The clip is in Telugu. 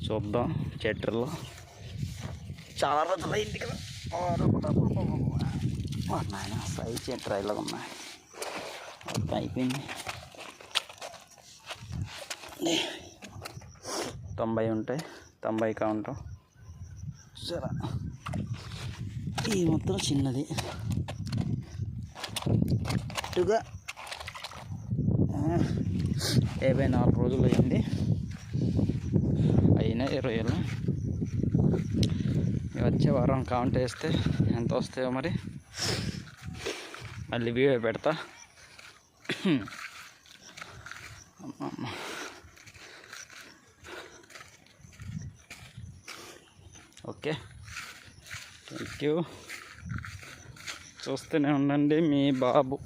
చూద్దాం. చెట్లలో చాలా రోజులు అయింది కదా. నాయన సైజ్ చెట్టు ఇలాగ ఉన్నాయి. అయిపోయింది. 90 ఉంటాయి. 90 కౌంట్. సరే, ఈ మొత్తం చిన్నది. ఇటుగా 54 రోజులు అయింది. అయినా 20 ఏళ్ళు. వచ్చే వారం కౌంట్ వేస్తే ఎంత వస్తాయో మరి మళ్ళీ వీడియో పెడతా. Okay, thank you. చూస్తూనే ఉండండి మీ బాబు.